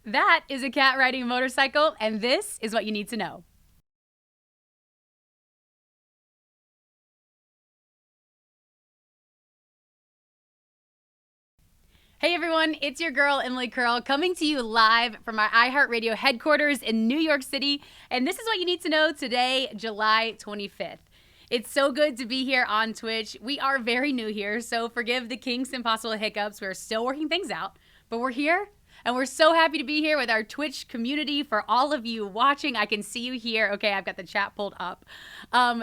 That is a cat riding a motorcycle, and this is what you need to know. Hey everyone, it's your girl Emily Curl coming to you live from our iHeartRadio headquarters in New York City, and this is what you need to know today, July 25th. It's so good to be here on Twitch. We are very new here, so forgive the kinks and possible hiccups. We're still working things out, but we're here. And we're so happy to be here with our Twitch community. For all of you watching, I can see you here. Okay, I've got the chat pulled up.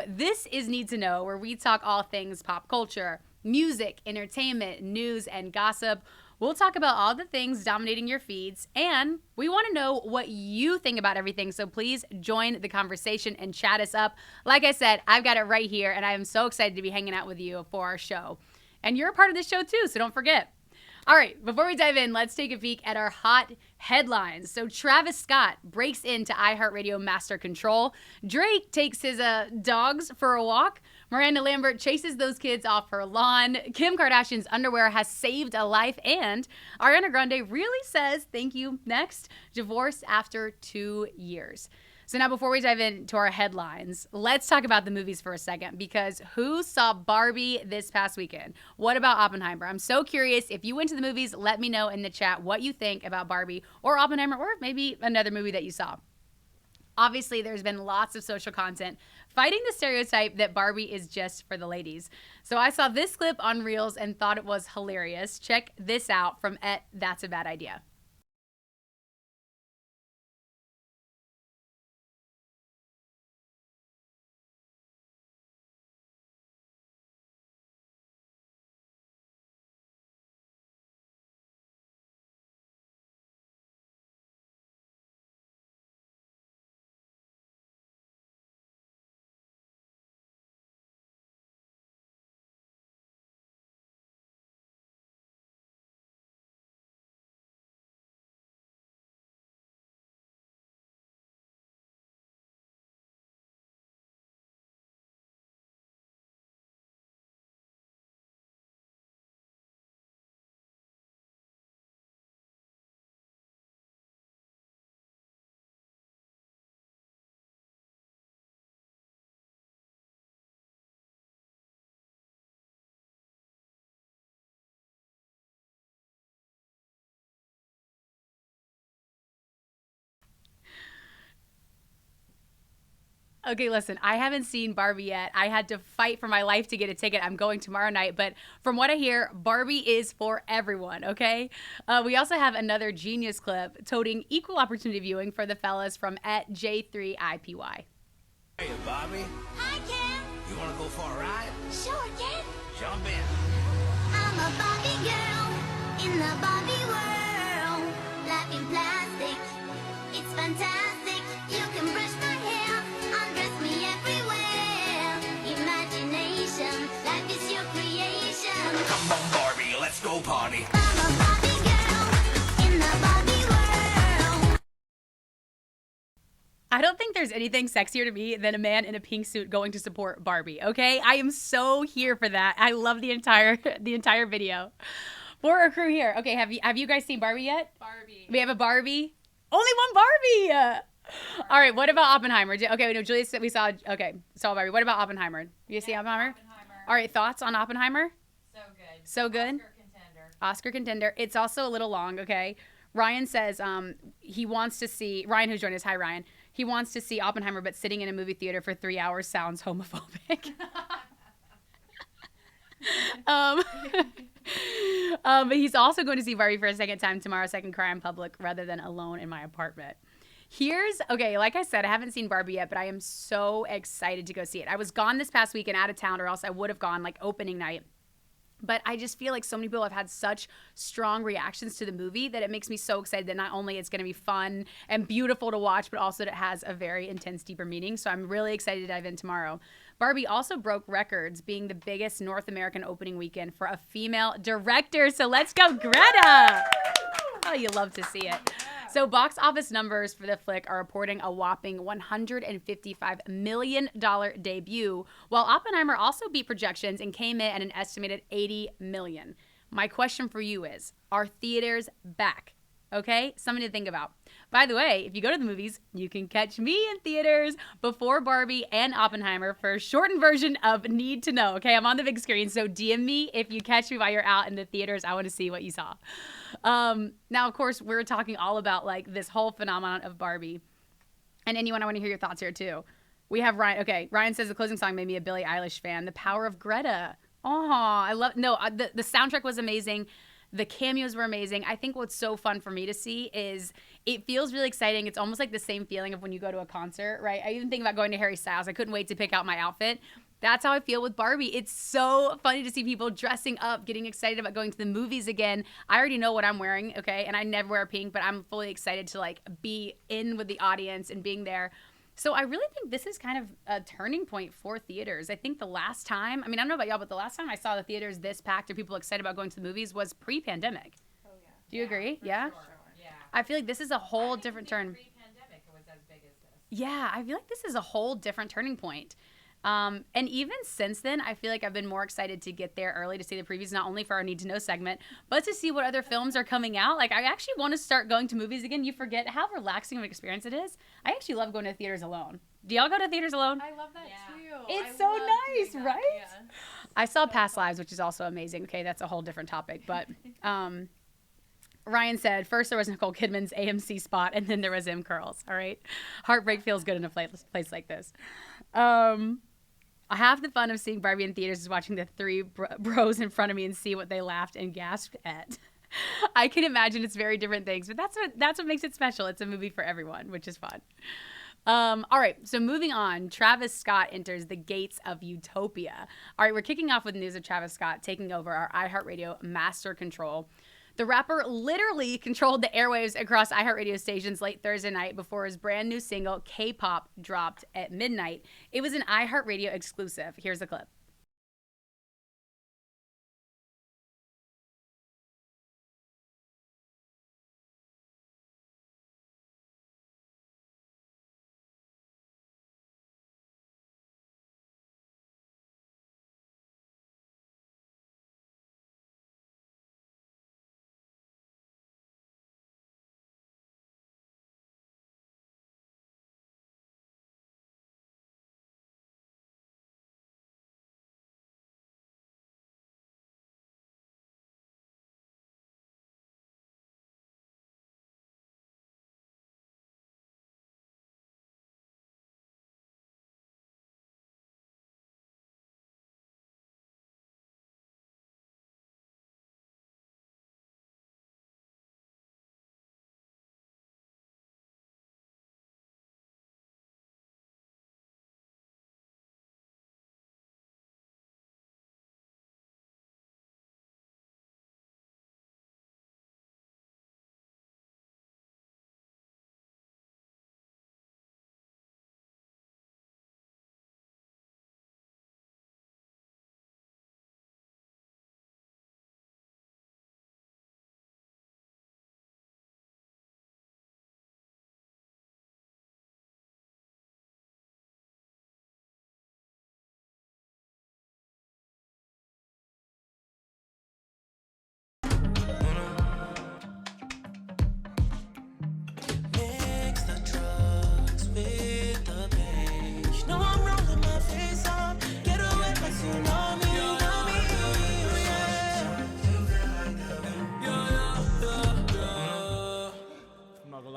This is Need to Know, where we talk all things pop culture, music, entertainment, news, and gossip. We'll talk about all the things dominating your feeds, and we want to know what you think about everything. So please join the conversation and chat us up. Like I said, I've got it right here, and I am so excited to be hanging out with you for our show. And you're a part of this show too, so don't forget. All right, before we dive in, let's take a peek at our hot headlines. So Travis Scott breaks into iHeartRadio Master Control. Drake takes his dogs for a walk. Miranda Lambert chases those kids off her lawn. Kim Kardashian's underwear has saved a life. And Ariana Grande really says thank you next. Divorce after 2 years. So now before we dive into our headlines, let's talk about the movies for a second, because who saw Barbie this past weekend? What about Oppenheimer? I'm so curious. If you went to the movies, let me know in the chat what you think about Barbie or Oppenheimer, or maybe another movie that you saw. Obviously, there's been lots of social content fighting the stereotype that Barbie is just for the ladies. So I saw this clip on Reels and thought it was hilarious. Check this out from That's a Bad Idea. Okay, listen, I haven't seen Barbie yet. I had to fight for my life to get a ticket. I'm going tomorrow night. But from what I hear, Barbie is for everyone, okay? We also have another genius clip toting equal opportunity viewing for the fellas from at J3IPY. Hey, Bobby. Hi, Ken. You want to go for a ride? Sure, Ken. Jump in. I'm a Barbie girl in the Barbie world. Life in plastic, it's fantastic. You can brush my hair, undress me everywhere. Imagination, life is your creation. Come on, Barbie, let's go party. I'm a Barbie girl in the Barbie world. I don't think there's anything sexier to me than a man in a pink suit going to support Barbie, okay? I am so here for that. I love the entire video. For our crew here. Okay, have you guys seen Barbie yet? Barbie. We have a Barbie. Only one Barbie. All right, what about Oppenheimer? Okay, no, Julia said we saw Barbie. What about Oppenheimer? You see Oppenheimer? All right, thoughts on Oppenheimer? So good. So good? Oscar contender. Oscar contender. It's also a little long, okay? Ryan says he wants to see, Ryan who's joined us, hi Ryan, he wants to see Oppenheimer, but sitting in a movie theater for 3 hours sounds homophobic. But he's also going to see Barbie for a second time tomorrow so I can cry in public rather than alone in my apartment. Okay, like I said, I haven't seen Barbie yet, but I am so excited to go see it. I was gone this past weekend out of town, or else I would have gone like opening night. But I just feel like so many people have had such strong reactions to the movie that it makes me so excited that not only it's going to be fun and beautiful to watch, but also that it has a very intense, deeper meaning. So I'm really excited to dive in tomorrow. Barbie also broke records, being the biggest North American opening weekend for a female director. So let's go, Greta! Oh, you love to see it. So box office numbers for the flick are reporting a whopping $155 million debut, while Oppenheimer also beat projections and came in at an estimated $80 million. My question for you is, are theaters back? Okay, something to think about. By the way, if you go to the movies, you can catch me in theaters before Barbie and Oppenheimer for a shortened version of Need to Know. Okay, I'm on the big screen, so DM me if you catch me while you're out in the theaters. I want to see what you saw. Now, of course, we're talking all about like this whole phenomenon of Barbie. And anyone, I want to hear your thoughts here too. We have Ryan. Okay, Ryan says the closing song made me a Billie Eilish fan. The Power of Greta. Oh, I love. No, the soundtrack was amazing. The cameos were amazing. I think what's so fun for me to see is it feels really exciting. It's almost like the same feeling of when you go to a concert, right? I even think about going to Harry Styles. I couldn't wait to pick out my outfit. That's how I feel with Barbie. It's so funny to see people dressing up, getting excited about going to the movies again. I already know what I'm wearing, okay? And I never wear pink, but I'm fully excited to like be in with the audience and being there. So I really think this is kind of a turning point for theaters. I think the last time, I mean, I don't know about y'all, but the last time I saw the theaters this packed or people excited about going to the movies was pre-pandemic. Oh, yeah. Do you agree? Yeah? Sure. Yeah. I feel like this is a whole different turn. Pre-pandemic, it was as big as this. Yeah, I feel like this is a whole different turning point. And even since then, I feel like I've been more excited to get there early to see the previews, not only for our Need to Know segment, but to see what other films are coming out. Like, I actually want to start going to movies again. You forget how relaxing of an experience it is. I actually love going to theaters alone. Do y'all go to theaters alone? I love that too. It's so nice, right? Yeah. I saw Past Lives, which is also amazing. Okay, that's a whole different topic. But Ryan said, first there was Nicole Kidman's AMC spot, and then there was M. Curls. All right? Heartbreak feels good in a place like this. Half the fun of seeing Barbie in theaters is watching the three bros in front of me and see what they laughed and gasped at. I can imagine it's very different things, but that's what makes it special. It's a movie for everyone, which is fun. All right, so moving on, Travis Scott enters the gates of Utopia. All right, we're kicking off with news of Travis Scott taking over our iHeartRadio master control. The rapper literally controlled the airwaves across iHeartRadio stations late Thursday night before his brand new single, K-Pop, dropped at midnight. It was an iHeartRadio exclusive. Here's the clip.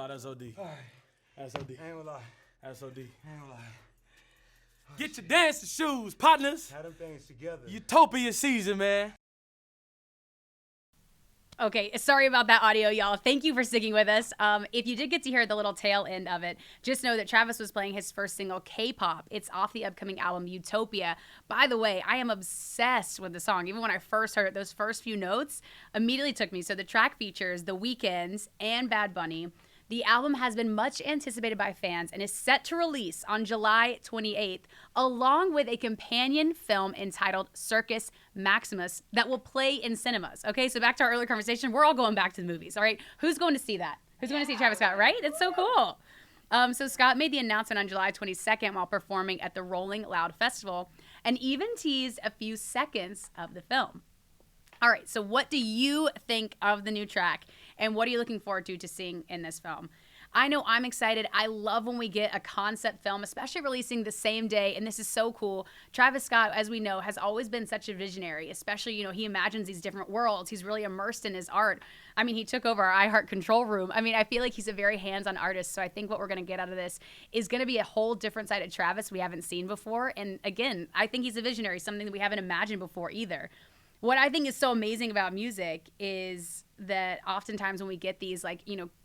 That's OD. That's OD. I ain't gonna lie. That's OD. I ain't gonna lie. Get your dancing shoes, partners. Have them things together. Utopia season, man. Okay, sorry about that audio, y'all. Thank you for sticking with us. If you did get to hear the little tail end of it, just know that Travis was playing his first single, K-Pop. It's off the upcoming album, Utopia. By the way, I am obsessed with the song. Even when I first heard it, those first few notes immediately took me. So the track features The Weeknd and Bad Bunny. The album has been much anticipated by fans and is set to release on July 28th, along with a companion film entitled Circus Maximus that will play in cinemas. Okay, so back to our earlier conversation, we're all going back to the movies, all right? Who's going to see that? Who's going to see Travis Scott, right? It's so cool. So Scott made the announcement on July 22nd while performing at the Rolling Loud Festival and even teased a few seconds of the film. All right, so what do you think of the new track? And what are you looking forward to seeing in this film? I know I'm excited. I love when we get a concept film, especially releasing the same day. And this is so cool. Travis Scott, as we know, has always been such a visionary, especially, he imagines these different worlds. He's really immersed in his art. I mean, he took over our iHeart control room. I mean, I feel like he's a very hands-on artist. So I think what we're going to get out of this is going to be a whole different side of Travis we haven't seen before. And again, I think he's a visionary, something that we haven't imagined before either. What I think is so amazing about music is that oftentimes when we get these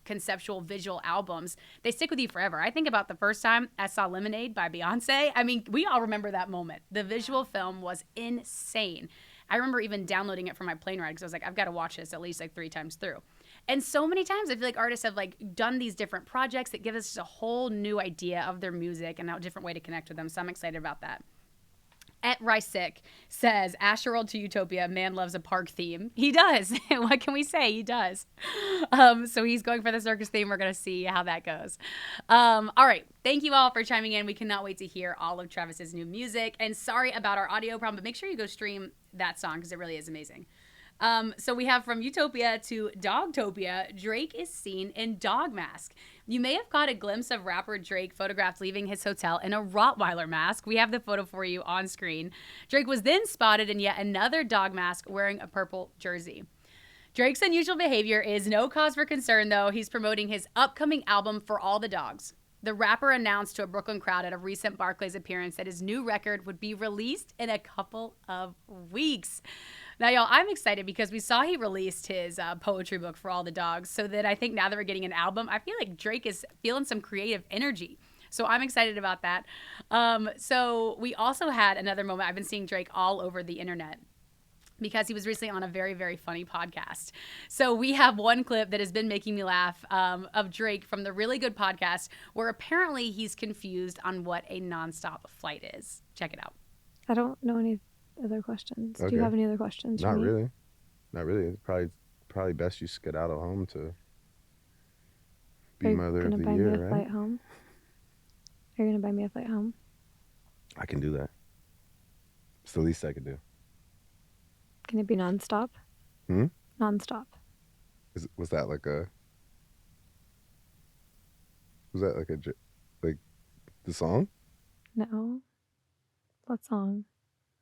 conceptual visual albums, they stick with you forever. I think about the first time I saw Lemonade by Beyonce. I mean, we all remember that moment. The visual film was insane. I remember even downloading it for my plane ride because I was like, I've got to watch this at least 3 times through. And so many times I feel like artists have done these different projects that give us just a whole new idea of their music and a different way to connect with them. So I'm excited about that. At Rice says, Astroworld to Utopia, man loves a park theme. He does. What can we say? He does. So he's going for the circus theme. We're going to see how that goes. All right. Thank you all for chiming in. We cannot wait to hear all of Travis's new music. And sorry about our audio problem, but make sure you go stream that song because it really is amazing. So we have from Utopia to Dogtopia, Drake is seen in dog mask. You may have caught a glimpse of rapper Drake photographed leaving his hotel in a Rottweiler mask. We have the photo for you on screen. Drake was then spotted in yet another dog mask wearing a purple jersey. Drake's unusual behavior is no cause for concern, though. He's promoting his upcoming album For All the Dogs. The rapper announced to a Brooklyn crowd at a recent Barclays appearance that his new record would be released in a couple of weeks. Now, y'all, I'm excited because we saw he released his poetry book For All the Dogs. So that I think now that we're getting an album, I feel like Drake is feeling some creative energy. So I'm excited about that. So we also had another moment. I've been seeing Drake all over the internet because he was recently on a very, very funny podcast. So we have one clip that has been making me laugh of Drake from the Really Good Podcast where apparently he's confused on what a nonstop flight is. Check it out. I don't know any other questions. Okay. Do you have any other questions for Not me? really. Not really. It's probably best you skedaddle home to be Mother of the Year, Are you going to buy me a right? flight home? Are you going to buy me a flight home? I can do that. It's the least I could do. Can it be nonstop? Nonstop. Was that like the song? No. What song?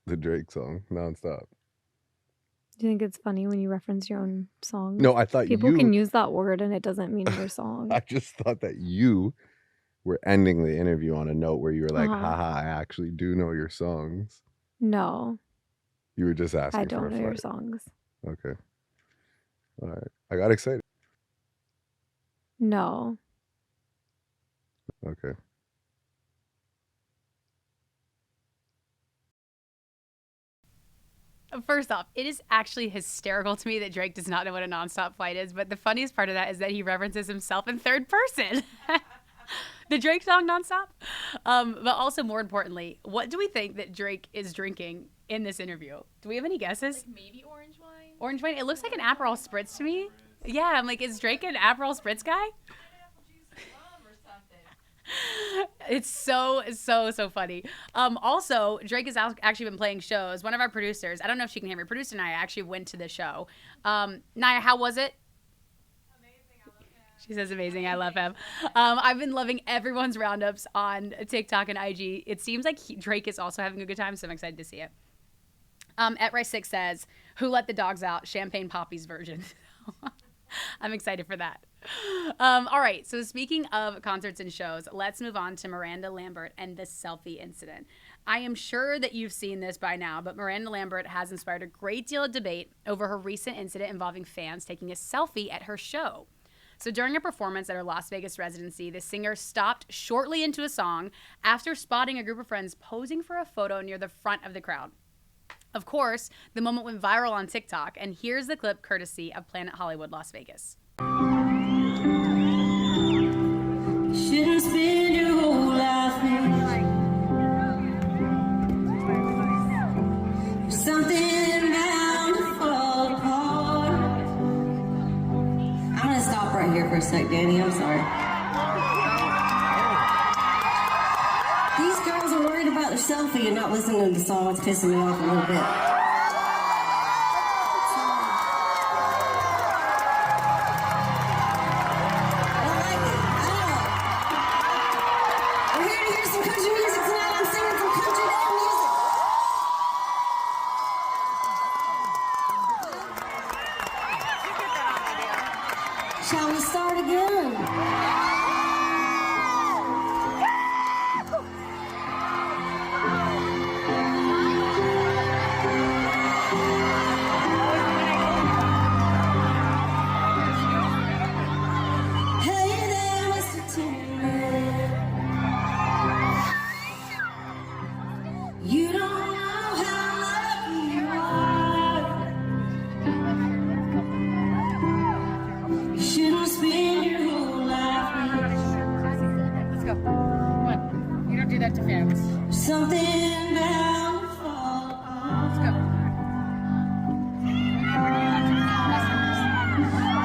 The Drake song, Nonstop. Do you think it's funny when you reference your own songs? No, I thought People you can use that word and it doesn't mean your song. I just thought that you were ending the interview on a note where you were like, Uh-huh. haha, I actually do know your songs. No, You were just asking I for don't a know your fight. songs. Okay. All right. I got excited. No. Okay. First off, it is actually hysterical to me that Drake does not know what a nonstop flight is, but the funniest part of that is that he references himself in third person. The Drake song Nonstop. But also more importantly, what do we think that Drake is drinking in this interview? Do we have any guesses? Maybe orange wine? Orange wine? It looks like an Aperol Spritz to me. Yeah, I'm like, is Drake an Aperol Spritz guy? It's so funny. Also, Drake has actually been playing shows. One of our producers, I don't know if she can hear me, producer Naya actually went to the show. Naya, how was it? She says amazing. I love him. I've been loving everyone's roundups on TikTok and IG. It seems like Drake is also having a good time, so I'm excited to see it. At Rice6 says, who let the dogs out? Champagne Poppy's version. I'm excited for that. All right. So speaking of concerts and shows, let's move on to Miranda Lambert and the selfie incident. I am sure that you've seen this by now, but Miranda Lambert has inspired a great deal of debate over her recent incident involving fans taking a selfie at her show. So during a performance at her Las Vegas residency, the singer stopped shortly into a song after spotting a group of friends posing for a photo near the front of the crowd. Of course, the moment went viral on TikTok, and here's the clip courtesy of Planet Hollywood Las Vegas. Shouldn't spend your whole life something bound to fall apart. I'm gonna stop right here for a sec, Danny. I'm sorry. These girls are worried about their selfie and not listening to the song. It's pissing me off a little bit. that to fans. Something bound to fall apart. Let's go.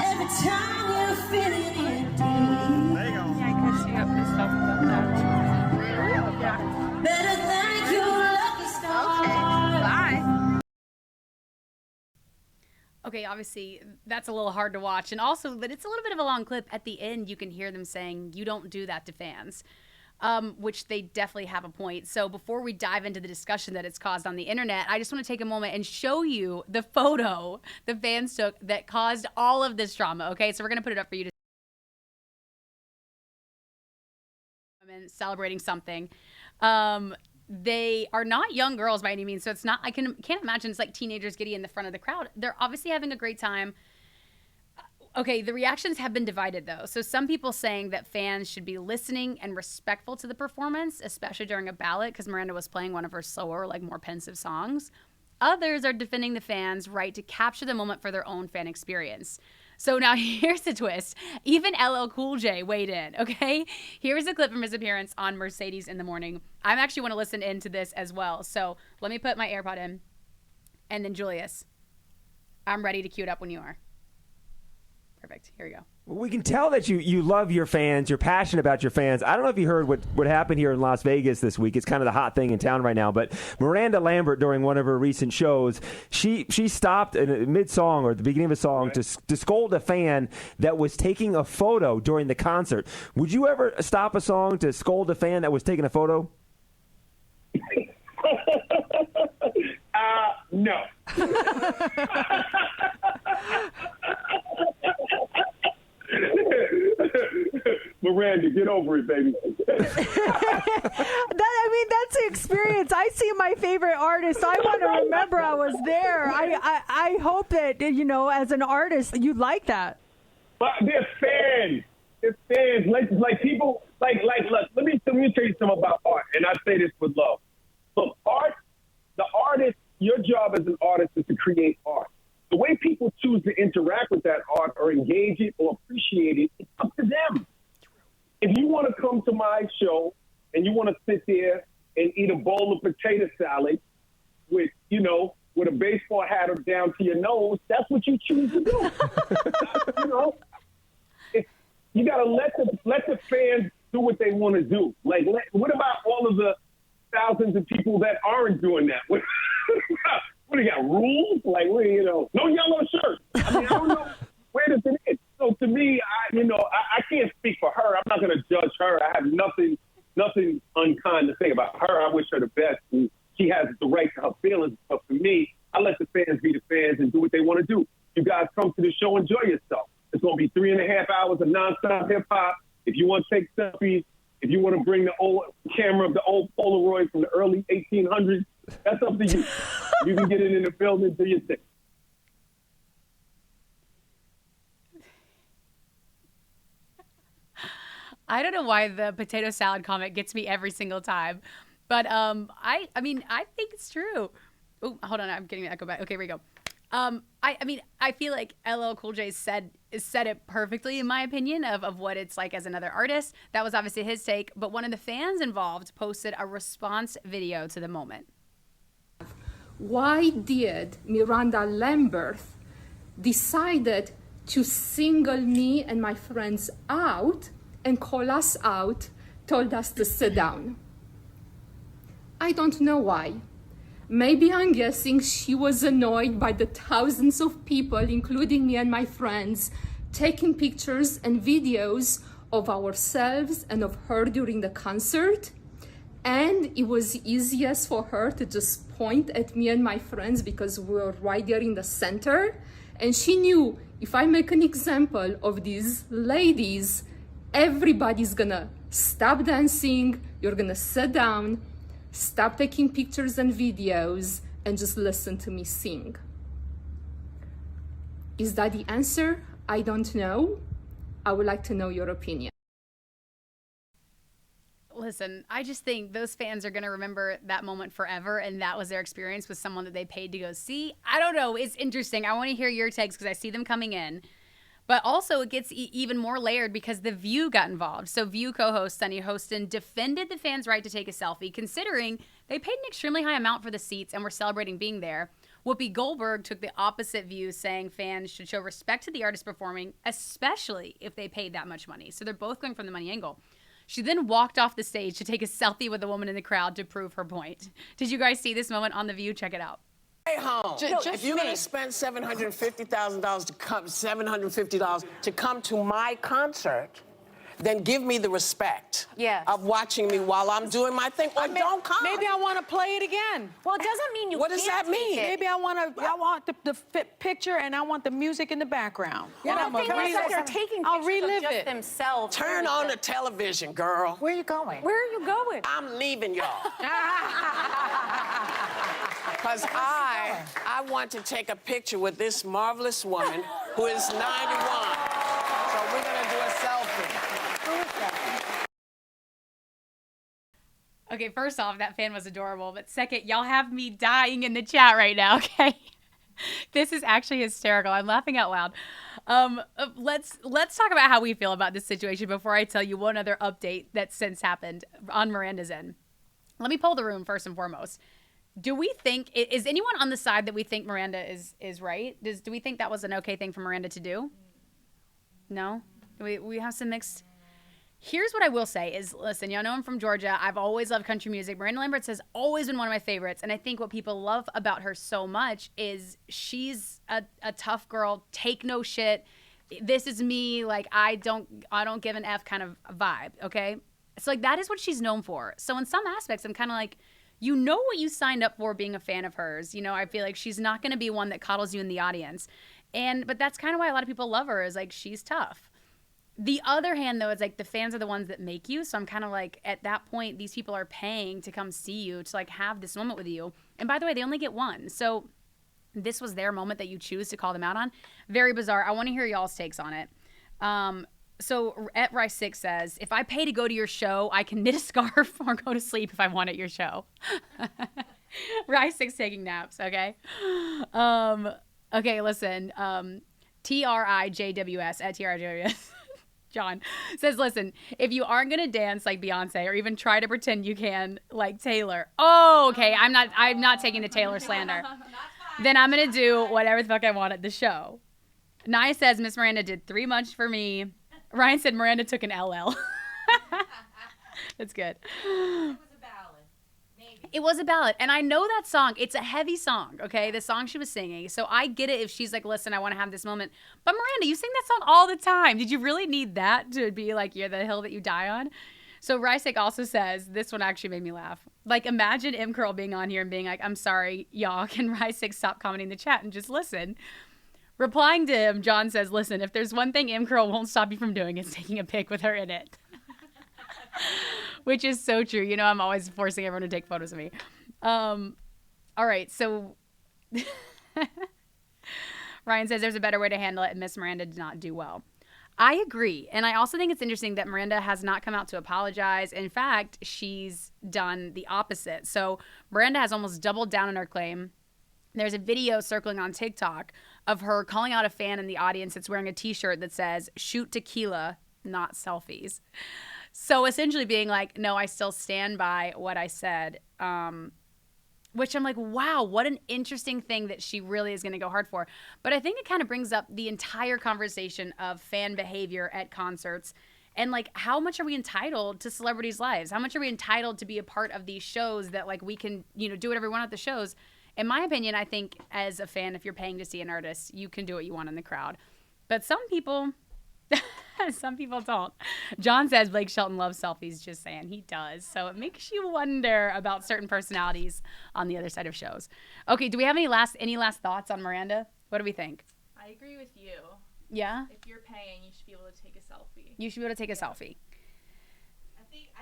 Every time you're feeling it deep. Yeah, because she got pissed off about that. Yeah. Better thank your lucky star. Bye. Okay, obviously that's a little hard to watch, and also that it's a little bit of a long clip. At the end, you can hear them saying, "You don't do that to fans," which they definitely have a point. So before we dive into the discussion that it's caused on the internet, I just want to take a moment and show you the photo the fans took that caused all of this drama. Okay, so we're gonna put it up for you to celebrating something. They are not young girls by any means, so it's not. I can't imagine it's like teenagers getting in the front of the crowd. They're obviously having a great time. Okay, the reactions have been divided though. So some people saying that fans should be listening and respectful to the performance, especially during a ballad, because Miranda was playing one of her slower, like more pensive songs. Others are defending the fans' right to capture the moment for their own fan experience. So now here's the twist. Even LL Cool J weighed in, okay? Here's a clip from his appearance on Mercedes in the Morning. I actually want to listen into this as well. So let me put my AirPod in. And then Julius, I'm ready to cue it up when you are. Perfect. Here we go. We can tell that you love your fans. You're passionate about your fans. I don't know if you heard what happened here in Las Vegas this week. It's kind of the hot thing in town right now. But Miranda Lambert, during one of her recent shows, she stopped in mid-song or at the beginning of a song to scold a fan that was taking a photo during the concert. Would you ever stop a song to scold a fan that was taking a photo? No. Miranda, get over it, baby. That's the experience. I see my favorite artist. I want to remember I was there. I hope that, as an artist, you like that. But they're fans. They're fans. Like people, look, let me tell you something about art, and I say this with love. Look, the artist, your job as an artist is to create art. The way people choose to interact with that art or engage it or appreciate it, it's up to them. If you want to come to my show and you want to sit there and eat a bowl of potato salad with a baseball hat down to your nose, that's what you choose to do. You got to let the fans do what they want to do. Like, what about all of the thousands of people that aren't doing that? What do you got, rules? Like, no yellow shirts. I mean, I don't know where does it end. So to me, I can't speak for her. I'm not going to judge her. I have nothing unkind to say about her. I wish her the best. And she has the right to her feelings. But for me, I let the fans be the fans and do what they want to do. You guys come to the show, enjoy yourself. It's going to be 3.5 hours of nonstop hip hop. If you want to take selfies, if you want to bring the old camera of the old Polaroid from the early 1800s, that's up to you. You can get it in the building, do your thing. I don't know why the potato salad comment gets me every single time, but I think it's true. Oh, hold on, I'm getting an echo back. Okay, here we go. I feel like LL Cool J said it perfectly in my opinion of what it's like as another artist. That was obviously his take, but one of the fans involved posted a response video to the moment. Why did Miranda Lambert decided to single me and my friends out and call us out, told us to sit down? I don't know why. Maybe I'm guessing she was annoyed by the thousands of people, including me and my friends, taking pictures and videos of ourselves and of her during the concert. And it was easiest for her to just point at me and my friends because we were right there in the center. And she knew if I make an example of these ladies, everybody's gonna stop dancing, you're gonna sit down, stop taking pictures and videos, and just listen to me sing. Is that the answer? I don't know. I would like to know your opinion. Listen, I just think those fans are going to remember that moment forever, and that was their experience with someone that they paid to go see. I don't know. It's interesting. I want to hear your takes because I see them coming in. But also it gets even more layered because The View got involved. So View co-host Sunny Hostin defended the fans' right to take a selfie, considering they paid an extremely high amount for the seats and were celebrating being there. Whoopi Goldberg took the opposite view, saying fans should show respect to the artist performing, especially if they paid that much money. So they're both going from the money angle. She then walked off the stage to take a selfie with a woman in the crowd to prove her point. Did you guys see this moment on The View? Check it out. Stay home. If you're going to spend $750,000 to come, $750 to come to my concert, then give me the respect of watching me while I'm doing my thing, or don't come. Maybe I want to play it again. Well, it doesn't mean you What does can't that mean? take it. Maybe I want the picture and I want the music in the background. Well, And the thing is that they're taking I'll pictures relive of just it. themselves. Turn on the television, girl. Where are you going? Where are you going? I'm leaving y'all. Because I want to take a picture with this marvelous woman who is 91. So we're going to do a selfie. Okay, first off, that fan was adorable. But second, y'all have me dying in the chat right now, okay? This is actually hysterical. I'm laughing out loud. Let's talk about how we feel about this situation before I tell you one other update that's since happened on Miranda's end. Let me poll the room first and foremost. Do we think, is anyone on the side that we think Miranda is right? Do we think that was an okay thing for Miranda to do? No? We have some mixed... Here's what I will say is, listen, y'all know I'm from Georgia. I've always loved country music. Miranda Lambert has always been one of my favorites. And I think what people love about her so much is she's a tough girl, take no shit. This is me. Like, I don't give an F kind of vibe, okay? So, like, that is what she's known for. So in some aspects, I'm kind of like, you know what you signed up for being a fan of hers. You know, I feel like she's not going to be one that coddles you in the audience. But that's kind of why a lot of people love her, is like, she's tough. The other hand, though, it's like the fans are the ones that make you. So I'm kind of like, at that point, these people are paying to come see you, to like have this moment with you. And by the way, they only get one. So this was their moment that you choose to call them out on. Very bizarre. I want to hear y'all's takes on it. So at Rice6 says, if I pay to go to your show, I can knit a scarf or go to sleep if I want at your show. Rice6 taking naps, okay? Okay, listen. TRIJWS at TRIJWS. John says, listen, if you aren't going to dance like Beyonce or even try to pretend you can like Taylor. Oh, okay. I'm not taking the Taylor slander. Then I'm going to do whatever the fuck I want at the show. Nia says, Miss Miranda did 3 months for me. Ryan said Miranda took an LL. That's good. It was a ballad. And I know that song. It's a heavy song, okay? The song she was singing. So I get it if she's like, listen, I want to have this moment. But Miranda, you sing that song all the time. Did you really need that to be like, you're the hill that you die on? So Rysek also says, this one actually made me laugh. Like, imagine M. Curl being on here and being like, I'm sorry, y'all. Can Rysek stop commenting in the chat and just listen? Replying to him, John says, listen, if there's one thing M. Curl won't stop you from doing, it's taking a pic with her in it. Which is so true. You know, I'm always forcing everyone to take photos of me. All right, so Ryan says there's a better way to handle it, and Miss Miranda did not do well. I agree. And I also think it's interesting that Miranda has not come out to apologize. In fact, she's done the opposite. So Miranda has almost doubled down on her claim. There's a video circling on TikTok of her calling out a fan in the audience that's wearing a t-shirt that says, shoot tequila, not selfies. So essentially being like, no, I still stand by what I said, which I'm like, wow, what an interesting thing that she really is going to go hard for. But I think it kind of brings up the entire conversation of fan behavior at concerts and like, how much are we entitled to celebrities' lives? How much are we entitled to be a part of these shows that like we can, you know, do whatever we want at the shows? In my opinion, I think as a fan, if you're paying to see an artist, you can do what you want in the crowd. But some people... Some people don't. John says Blake Shelton loves selfies. Just saying, he does. So it makes you wonder about certain personalities on the other side of shows. Okay, do we have any last thoughts on Miranda? What do we think? I agree with you. Yeah? If you're paying, you should be able to take a selfie. You should be able to take a selfie. I think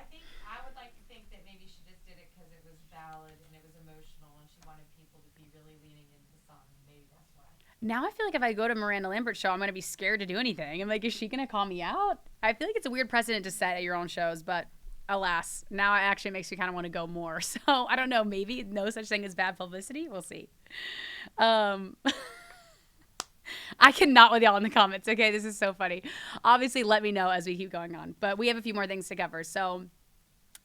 I would like to think that maybe she just did it because it was valid and it was emotional and she wanted people to be really leaning into the song. Maybe that's why. Now I feel like if I go to Miranda Lambert's show, I'm going to be scared to do anything. I'm like, is she going to call me out? I feel like it's a weird precedent to set at your own shows, but alas, now it actually makes me kind of want to go more. So I don't know, maybe no such thing as bad publicity. We'll see. I cannot with y'all in the comments. Okay, this is so funny. Obviously, let me know as we keep going on. But we have a few more things to cover. So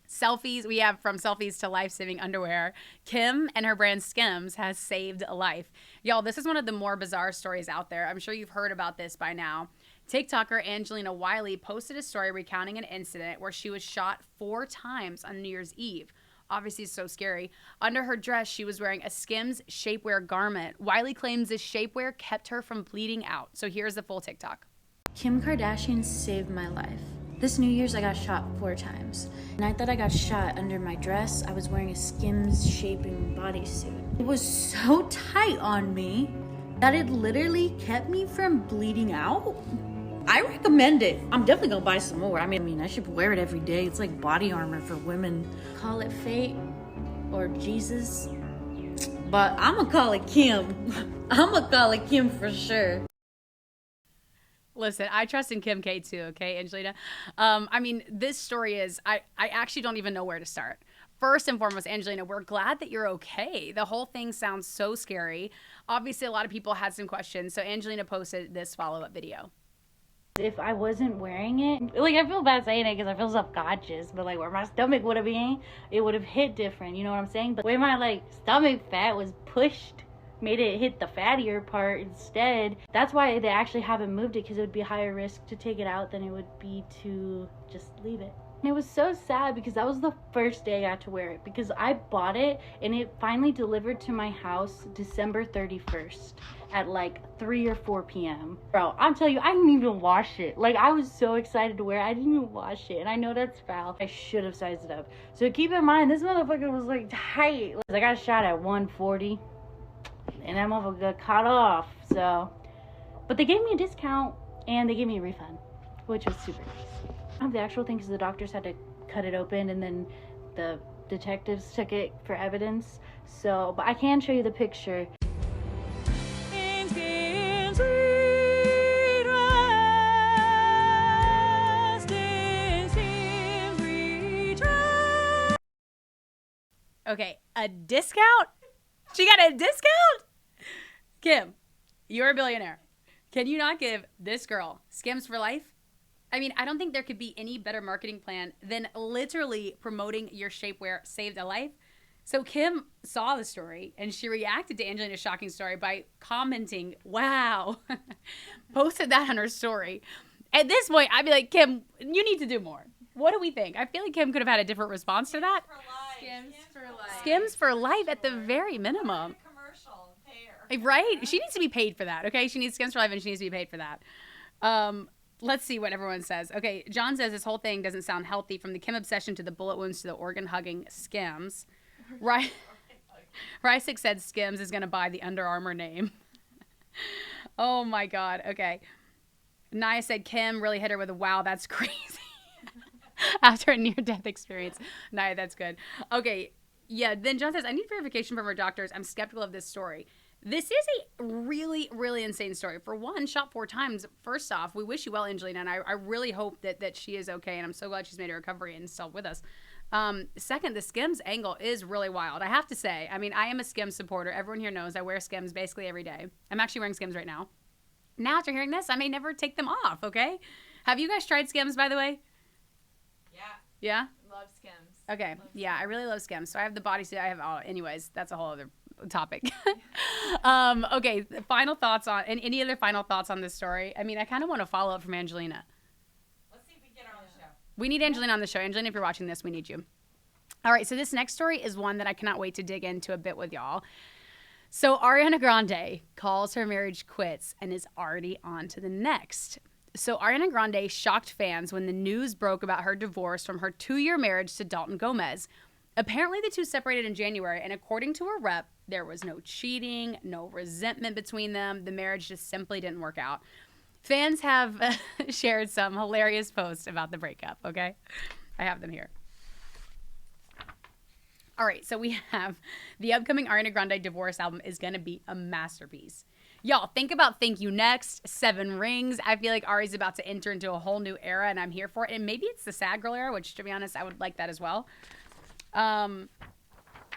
selfies, we have from selfies to life-saving underwear. Kim and her brand Skims has saved a life. Y'all, this is one of the more bizarre stories out there. I'm sure you've heard about this by now. TikToker Angelina Wiley posted a story recounting an incident where she was shot 4 times on New Year's Eve. Obviously, it's so scary. Under her dress, she was wearing a Skims shapewear garment. Wiley claims this shapewear kept her from bleeding out. So here's the full TikTok. Kim Kardashian saved my life. This New Year's, I got shot 4 times. The night that I got shot, under my dress, I was wearing a Skims shaping bodysuit. It was so tight on me that it literally kept me from bleeding out. I recommend it. I'm definitely gonna buy some more. I mean, I should wear it every day. It's like body armor for women. Call it fate or Jesus, but I'm gonna call it Kim. I'm gonna call it Kim for sure. Listen, I trust in Kim K too, okay, Angelina? I mean, this story is, I actually don't even know where to start. First and foremost, Angelina, we're glad that you're okay. The whole thing sounds so scary. Obviously, a lot of people had some questions, so Angelina posted this follow-up video. If I wasn't wearing it, like, I feel bad saying it because I feel self-conscious, but like where my stomach would have been, it would have hit different, you know what I'm saying? But where my like stomach fat was pushed, made it hit the fattier part instead. That's why they actually haven't moved it, because it would be higher risk to take it out than it would be to just leave it. And it was so sad because that was the first day I got to wear it, because I bought it and it finally delivered to my house December 31st at like 3 or 4 p.m. Bro, I'm telling you, I didn't even wash it. Like, I was so excited to wear it, I didn't even wash it. And I know that's foul. I should have sized it up. So keep in mind, this motherfucker was like tight. I got shot at 140 and that motherfucker got cut off. So, but they gave me a discount and they gave me a refund, which was super nice. The actual thing, because the doctors had to cut it open and then the detectives took it for evidence. So, but I can show you the picture. Okay, a discount? She got a discount? Kim, you're a billionaire. Can you not give this girl Skims for life? I mean, I don't think there could be any better marketing plan than literally promoting your shapewear saved a life. So Kim saw the story and she reacted to Angelina's shocking story by commenting, wow, posted that on her story. At this point, I'd be like, Kim, you need to do more. What do we think? I feel like Kim could have had a different response to that. Skims for life. Skims for life at the very minimum. Commercial, pay her. Right? She needs to be paid for that, okay? She needs Skims for life and she needs to be paid for that. Let's see what everyone says. Okay, John says this whole thing doesn't sound healthy, from the Kim obsession to the bullet wounds to the organ-hugging Skims. Right? Rysick said Skims is going to buy the Under Armour name. Oh, my God. Okay. Naya said Kim really hit her with a wow, that's crazy. After a near-death experience. Naya, that's good. Okay, yeah, then John says, I need verification from our doctors. I'm skeptical of this story. This is a really, really insane story. For one, shot 4 times. First off, we wish you well, Angelina, and I really hope that she is okay, and I'm so glad she's made a recovery and still with us. Second, the Skims angle is really wild. I have to say, I mean, I am a Skims supporter. Everyone here knows I wear Skims basically every day. I'm actually wearing Skims right now. Now, after hearing this, I may never take them off, okay? Have you guys tried Skims, by the way? Yeah. Yeah? Love Skims. Okay. Yeah, I really love Skims. So I have the bodysuit. I have all. Anyways, that's a whole other topic. Okay. Final thoughts on, and any other final thoughts on this story? I mean, I kind of want to follow up from Angelina. Let's see if we can get her on the show. We need Angelina on the show. Angelina, if you're watching this, we need you. All right. So this next story is one that I cannot wait to dig into a bit with y'all. So Ariana Grande calls her marriage quits and is already on to the next. So Ariana Grande shocked fans when the news broke about her divorce from her 2-year marriage to Dalton Gomez. Apparently, the two separated in January, and according to her rep, there was no cheating, no resentment between them. The marriage just simply didn't work out. Fans have shared some hilarious posts about the breakup, okay? I have them here. All right, so we have the upcoming Ariana Grande divorce album is going to be a masterpiece. Y'all, think about Thank You Next, 7 Rings. I feel like Ari's about to enter into a whole new era, and I'm here for it. And maybe it's the Sad Girl era, which, to be honest, I would like that as well.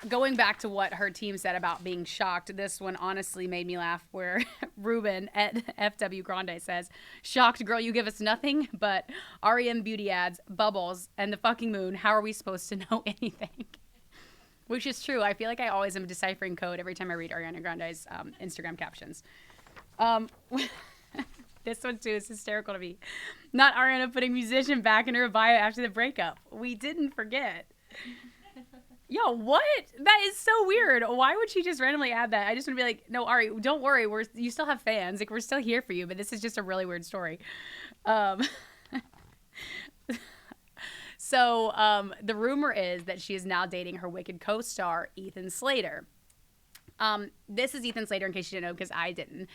going back to what her team said about being shocked, this one honestly made me laugh, where Ruben at FW Grande says, "Shocked girl, you give us nothing but REM beauty ads, bubbles, and the fucking moon. How are we supposed to know anything?" Which is true. I feel like I always am deciphering code every time I read Ariana Grande's Instagram captions. This one, too, is hysterical to me. Not Ariana putting musician back in her bio after the breakup. We didn't forget. Yo, what? That is so weird. Why would she just randomly add that? I just want to be like, no, Ari, don't worry. You still have fans. Like, we're still here for you, but this is just a really weird story. So the rumor is that she is now dating her Wicked co-star, Ethan Slater. This is Ethan Slater, in case you didn't know, because I didn't.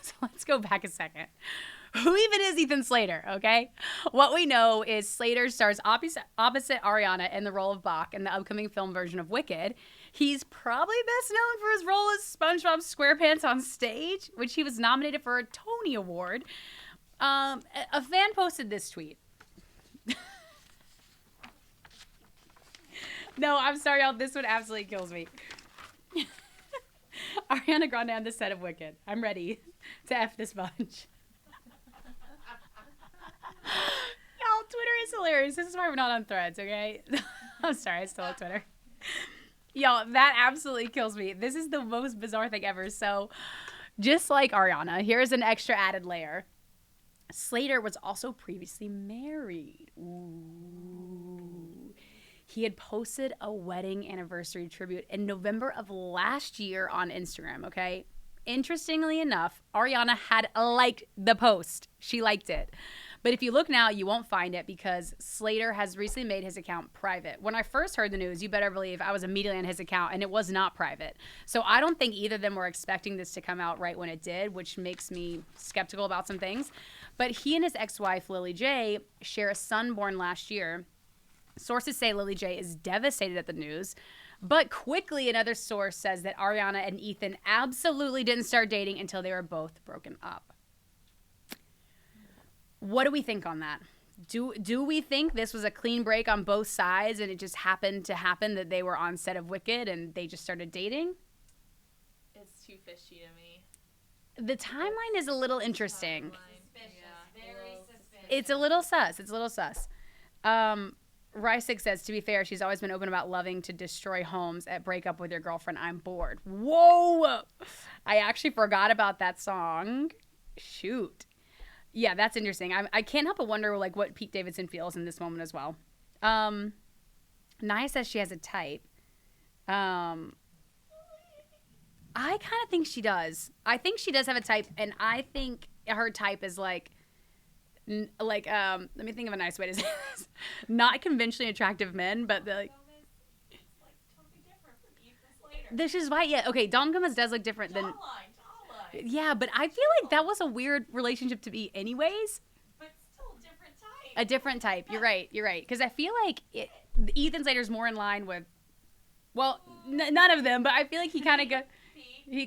So let's go back a second. Who even is Ethan Slater, okay? What we know is Slater stars opposite Ariana in the role of Bach in the upcoming film version of Wicked. He's probably best known for his role as SpongeBob SquarePants on stage, which he was nominated for a Tony Award. A fan posted this tweet. No, I'm sorry, y'all. This one absolutely kills me. Ariana Grande on the set of Wicked. I'm ready to F this bunch. Y'all, Twitter is hilarious. This is why we're not on Threads, okay? I'm sorry, I still have Twitter. Y'all, that absolutely kills me. This is the most bizarre thing ever. So, just like Ariana, here's an extra added layer. Slater was also previously married. Ooh. He had posted a wedding anniversary tribute in November of last year on Instagram, okay? Interestingly enough, Ariana had liked the post. She liked it. But if you look now, you won't find it because Slater has recently made his account private. When I first heard the news, you better believe I was immediately on his account, and it was not private. So I don't think either of them were expecting this to come out right when it did, which makes me skeptical about some things. But he and his ex-wife, Lily J, share a son born last year. Sources say Lily J is devastated at the news, but quickly another source says that Ariana and Ethan absolutely didn't start dating until they were both broken up. What do we think on that? Do we think this was a clean break on both sides and it just happened to happen that they were on set of Wicked and they just started dating? It's too fishy to me. The timeline is a little interesting. Suspicious. Very suspicious. It's a little sus. It's a little sus. Rysick says, to be fair, she's always been open about loving to destroy homes at Break Up With Your Girlfriend, I'm Bored. Whoa! I actually forgot about that song. Shoot. Yeah, that's interesting. I can't help but wonder like what Pete Davidson feels in this moment as well. Naya says she has a type. I kind of think she does. I think she does have a type, and I think her type is like let me think of a nice way to say this. Not conventionally attractive men, but this is why, yeah, okay, Don Gomez does look different than... Yeah, but I feel like that was a weird relationship to be anyways. But still different type. A different type. You're right. Because I feel like Ethan Slater's more in line with, well, none of them, but I feel like he kind of got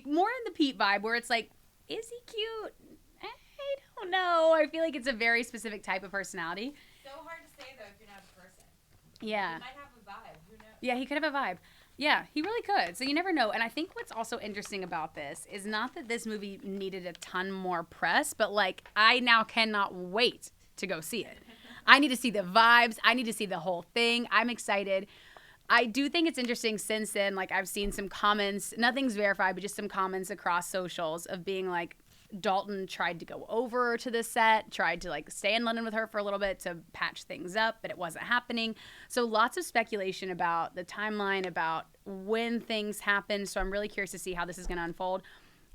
more in the Pete vibe where it's like, is he cute? I don't know. I feel like it's a very specific type of personality. So hard to say, though, if you're not a person. Yeah. He might have a vibe. Who knows? Yeah, he could have a vibe. Yeah, he really could. So you never know. And I think what's also interesting about this is not that this movie needed a ton more press, but like I now cannot wait to go see it. I need to see the vibes. I need to see the whole thing. I'm excited. I do think it's interesting since then, like I've seen some comments, nothing's verified, but just some comments across socials of being like, Dalton tried to go over to the set, tried to like stay in London with her for a little bit to patch things up, but it wasn't happening. So lots of speculation about the timeline, about when things happen. So I'm really curious to see how this is going to unfold.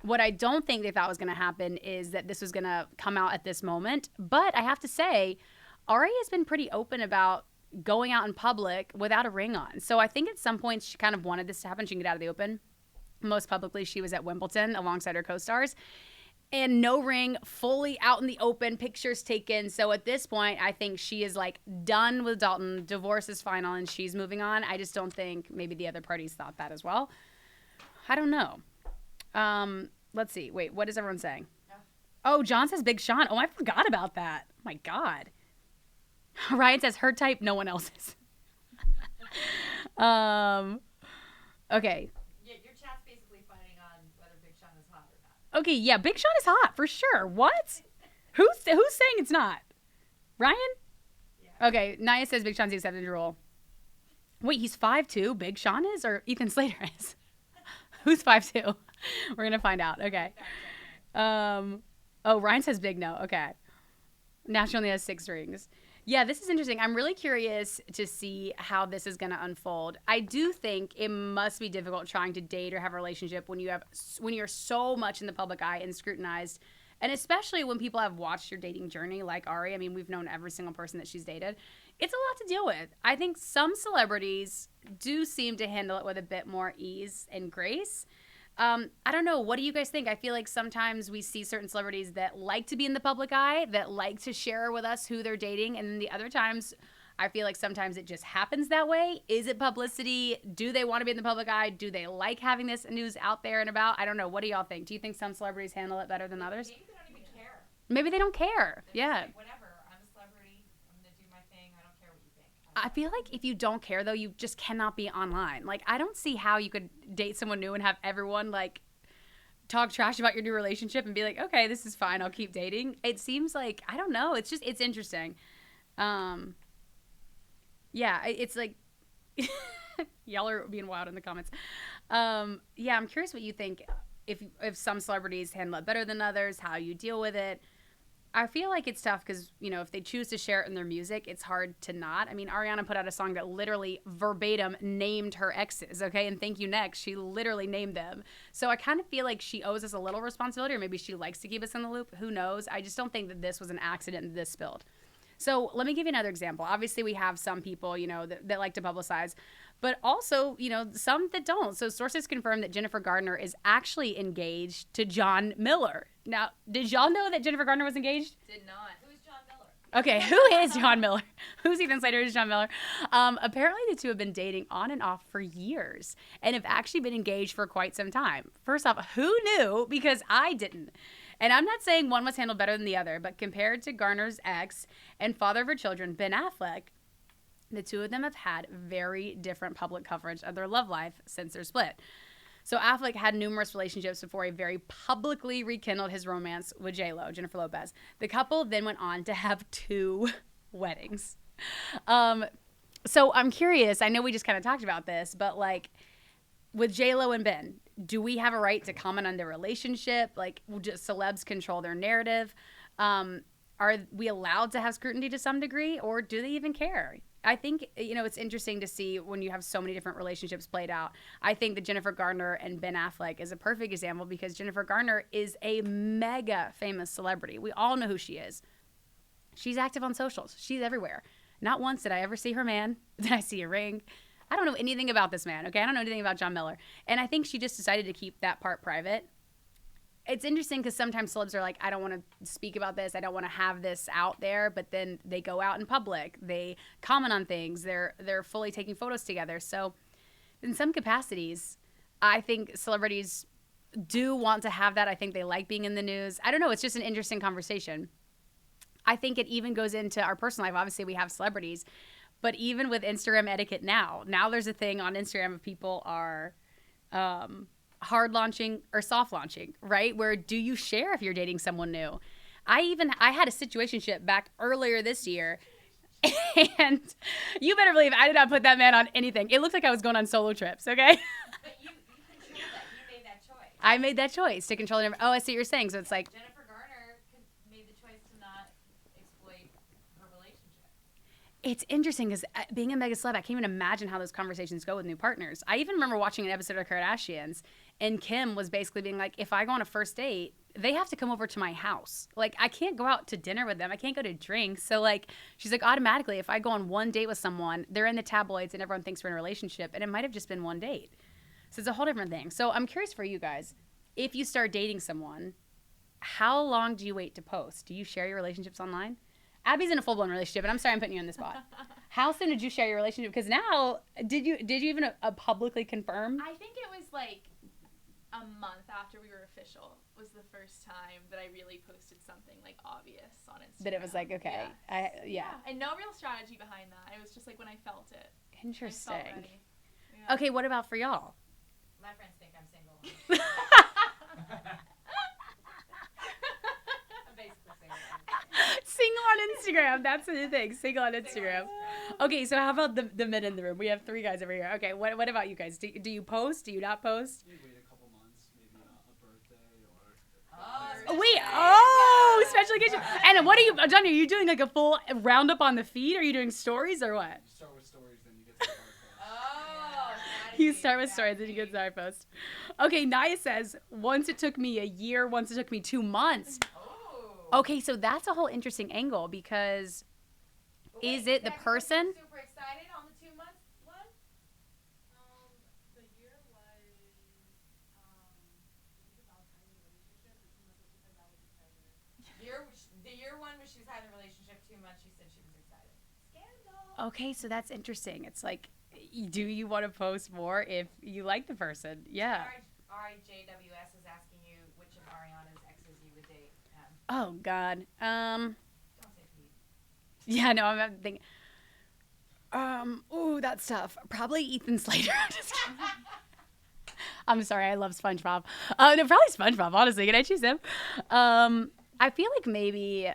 What I don't think they thought was going to happen is that this was going to come out at this moment. But I have to say, Ari has been pretty open about going out in public without a ring on. So I think at some point she kind of wanted this to happen. She can get out of the open. Most publicly, she was at Wimbledon alongside her co-stars. And no ring, fully out in the open, pictures taken. So at this point, I think she is like done with Dalton. Divorce is final and she's moving on. I just don't think maybe the other parties thought that as well. I don't know. Let's see. Wait, what is everyone saying? Oh, John says Big Sean. Oh, I forgot about that. Oh my God. Ryan says her type, no one else's. Okay. Yeah, your chat's basically fighting on whether Big Sean is hot or not. Okay, yeah, Big Sean is hot for sure. What? Who's saying it's not? Ryan? Yeah. Okay, Naya says Big Sean's the accepted rule. Wait, he's 5'2", Big Sean is, or Ethan Slater is? Who's 5'2"? We're gonna find out. Okay. Oh, Ryan says Big No. Okay. Now she only has 6 rings. Yeah, this is interesting. I'm really curious to see how this is going to unfold. I do think it must be difficult trying to date or have a relationship when you're so much in the public eye and scrutinized, and especially when people have watched your dating journey like Ari. I mean, we've known every single person that she's dated. It's a lot to deal with. I think some celebrities do seem to handle it with a bit more ease and grace. I don't know. What do you guys think? I feel like sometimes we see certain celebrities that like to be in the public eye, that like to share with us who they're dating. And then the other times, I feel like sometimes it just happens that way. Is it publicity? Do they want to be in the public eye? Do they like having this news out there and about? I don't know. What do y'all think? Do you think some celebrities handle it better than others? Maybe they don't even care. Maybe they don't care. They're Yeah. just like, whatever. I'm a celebrity. I'm going to do my thing. I don't care what you think. I feel like if you don't care, though, you just cannot be online. Like, I don't see how you could date someone new and have everyone, like, talk trash about your new relationship and be like, okay, this is fine. I'll keep dating. It seems like, I don't know. It's interesting. Yeah, it's like, y'all are being wild in the comments. Yeah, I'm curious what you think. If some celebrities handle it better than others, how you deal with it. I feel like it's tough because, you know, if they choose to share it in their music, it's hard to not. I mean, Ariana put out a song that literally verbatim named her exes, okay? And Thank You Next, she literally named them. So I kind of feel like she owes us a little responsibility, or maybe she likes to keep us in the loop. Who knows? I just don't think that this was an accident and this spilled. So let me give you another example. Obviously, we have some people, you know, that like to publicize, but also, you know, some that don't. So sources confirm that Jennifer Gardner is actually engaged to John Miller. Now, did y'all know that Jennifer Gardner was engaged? Did not. Who's John Miller? Okay, who is John Miller? Who's Ethan Slater? Who's John Miller? Apparently, the two have been dating on and off for years and have actually been engaged for quite some time. First off, who knew? Because I didn't. And I'm not saying one was handled better than the other, but compared to Garner's ex and father of her children, Ben Affleck, the two of them have had very different public coverage of their love life since their split. So Affleck had numerous relationships before he very publicly rekindled his romance with J-Lo, Jennifer Lopez. The couple then went on to have 2 weddings. So I'm curious. I know we just kind of talked about this, but like with J-Lo and Ben, do we have a right to comment on their relationship? Like, will just celebs control their narrative? Are we allowed to have scrutiny to some degree, or do they even care? I think, you know, it's interesting to see when you have so many different relationships played out. I think that Jennifer Gardner and Ben Affleck is a perfect example because Jennifer Gardner is a mega famous celebrity. We all know who she is. She's active on socials. She's everywhere. Not once did I ever see her man. Did I see a ring? I don't know anything about this man, okay? I don't know anything about John Miller. And I think she just decided to keep that part private. It's interesting because sometimes celebs are like, I don't want to speak about this. I don't want to have this out there. But then they go out in public. They comment on things. They're fully taking photos together. So in some capacities, I think celebrities do want to have that. I think they like being in the news. I don't know. It's just an interesting conversation. I think it even goes into our personal life. Obviously, we have celebrities. But even with Instagram etiquette now there's a thing on Instagram of people are hard launching or soft launching, right? Where do you share if you're dating someone new? I had a situationship back earlier this year, and you better believe I did not put that man on anything. It looked like I was going on solo trips, okay? But you control that. You made that choice. I made that choice to control it. Oh, I see what you're saying. So it's like Jennifer Garner made the choice to not exploit her relationship. it's interesting because being a mega celeb, I can't even imagine how those conversations go with new partners. I even remember watching an episode of Kardashians, and Kim was basically being like, if I go on a first date, they have to come over to my house. Like, I can't go out to dinner with them. I can't go to drinks. So, like, she's like, automatically, if I go on one date with someone, they're in the tabloids and everyone thinks we're in a relationship. And it might have just been one date. So it's a whole different thing. So I'm curious for you guys, if you start dating someone, how long do you wait to post? Do you share your relationships online? Abby's in a full-blown relationship, and I'm sorry I'm putting you on the spot. How soon did you share your relationship? Because now, did you even publicly confirm? I think it was like a month after we were official was the first time that I really posted something like obvious on Instagram. That it was like, okay. Yeah. And no real strategy behind that. It was just like when I felt it. Interesting. I felt ready. Yeah. Okay, what about for y'all? My friends think I'm single. I'm basically single. Single on Instagram. That's the thing. Single on Instagram. Okay, so how about the men in the room? We have 3 guys over here. Okay, what about you guys? Do you post? Do you not post? Wait a couple months, maybe a birthday or. Special occasion. And what are you, Johnny? Are you doing like a full roundup on the feed? Are you doing stories or what? You start with stories, then you get to the hard post. You start with stories, then you get to our post. Okay, Naya says, once it took me a year, once it took me 2 months. Okay, so that's a whole interesting angle because is it the person? Super excited on the 2 months one? The year was, The year one was she was having a relationship. 2 months she said she was excited. Scandal. Okay, so that's interesting. It's like, do you want to post more if you like the person? Yeah. RJWS is asking you which of Ariana's exes you would date. Oh God. Don't say Pete. Yeah, no, I'm thinking. Ooh, that's tough. Probably Ethan Slater. I'm just kidding. I'm sorry, I love SpongeBob. No, probably SpongeBob. Honestly, can I choose him? I feel like maybe.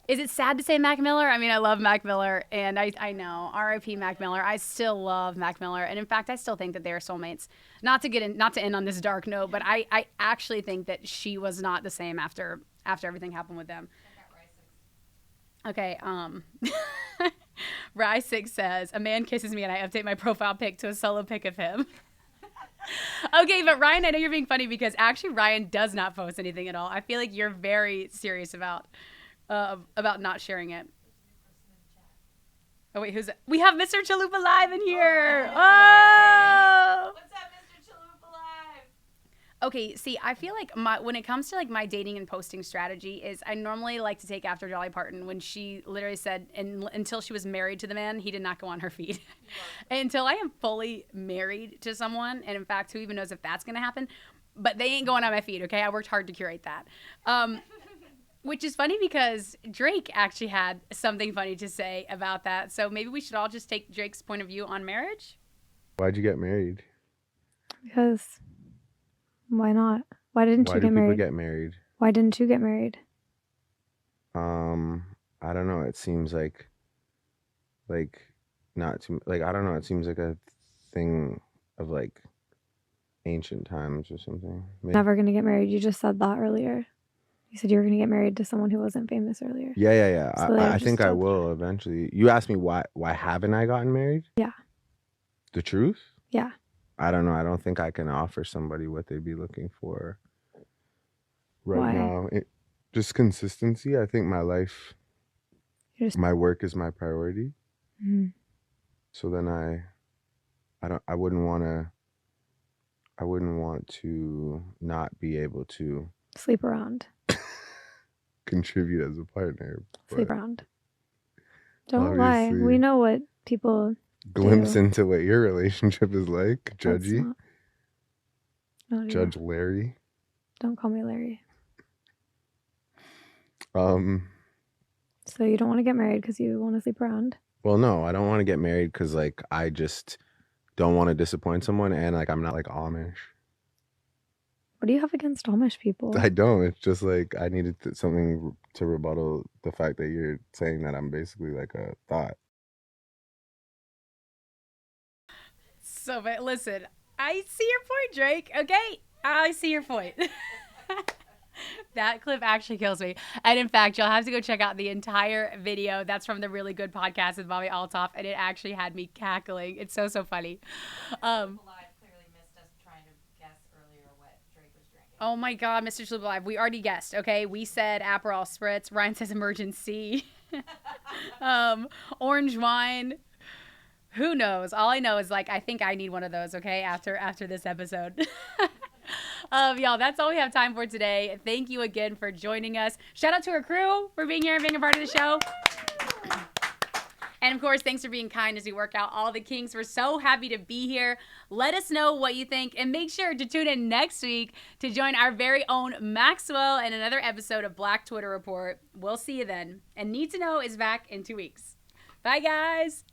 Is it sad to say Mac Miller? I mean, I love Mac Miller, and I know R.I.P. Mac Miller. I still love Mac Miller, and in fact, I still think that they are soulmates. Not to end on this dark note, but I actually think that she was not the same after everything happened with them. Okay, Rye6 says, a man kisses me and I update my profile pic to a solo pic of him. Okay, but Ryan, I know you're being funny because actually Ryan does not post anything at all. I feel like you're very serious about not sharing it. Oh wait, who's that? We have Mr. Chalupa Live in here. Oh! What's up, Mr. Chalupa Live? Okay, see, I feel like when it comes to like my dating and posting strategy is I normally like to take after Dolly Parton when she literally said until she was married to the man, he did not go on her feed. Until I am fully married to someone, and in fact, who even knows if that's gonna happen, but they ain't going on my feed, okay? I worked hard to curate that. Which is funny because Drake actually had something funny to say about that. So maybe we should all just take Drake's point of view on marriage. Why'd you get married? Because why not? Why didn't you get married? Why do people get married? Why didn't you get married? I don't know. It seems like not too like I don't know. It seems like a thing of like ancient times or something. Maybe. Never gonna get married. You just said that earlier. You said you were gonna get married to someone who wasn't famous earlier. Yeah. So I think I will eventually. You asked me why haven't I gotten married? Yeah. The truth? Yeah. I don't know. I don't think I can offer somebody what they'd be looking for right now. Just consistency. I think my life, my work is my priority. Mm-hmm. So then I wouldn't want to not be able to sleep around. Contribute as a partner. Sleep around. Don't lie. We know what people glimpse do. into what your relationship is like. Judgy. Not Judge Larry. Don't call me Larry. So you don't want to get married because you want to sleep around? Well, no, I don't want to get married because like I just don't want to disappoint someone, and like I'm not like Amish. What do you have against Amish people? I don't. It's just like I needed something to rebuttal the fact that you're saying that I'm basically like a thought. So, but listen, I see your point, Drake. Okay, I see your point. That clip actually kills me. And in fact, you'll have to go check out the entire video. That's from the Really Good Podcast with Bobby Altoff, and it actually had me cackling. It's so funny. Oh my God, Mr. Chalupa Live. We already guessed, okay? We said Aperol Spritz. Ryan says Emergency. Orange wine. Who knows? All I know is like I think I need one of those, okay? After this episode. Y'all, that's all we have time for today. Thank you again for joining us. Shout out to our crew for being here and being a part of the show. And of course, thanks for being kind as we work out all the kinks. We're so happy to be here. Let us know what you think, and make sure to tune in next week to join our very own Maxwell and another episode of Black Twitter Report. We'll see you then. And Need to Know is back in 2 weeks. Bye, guys.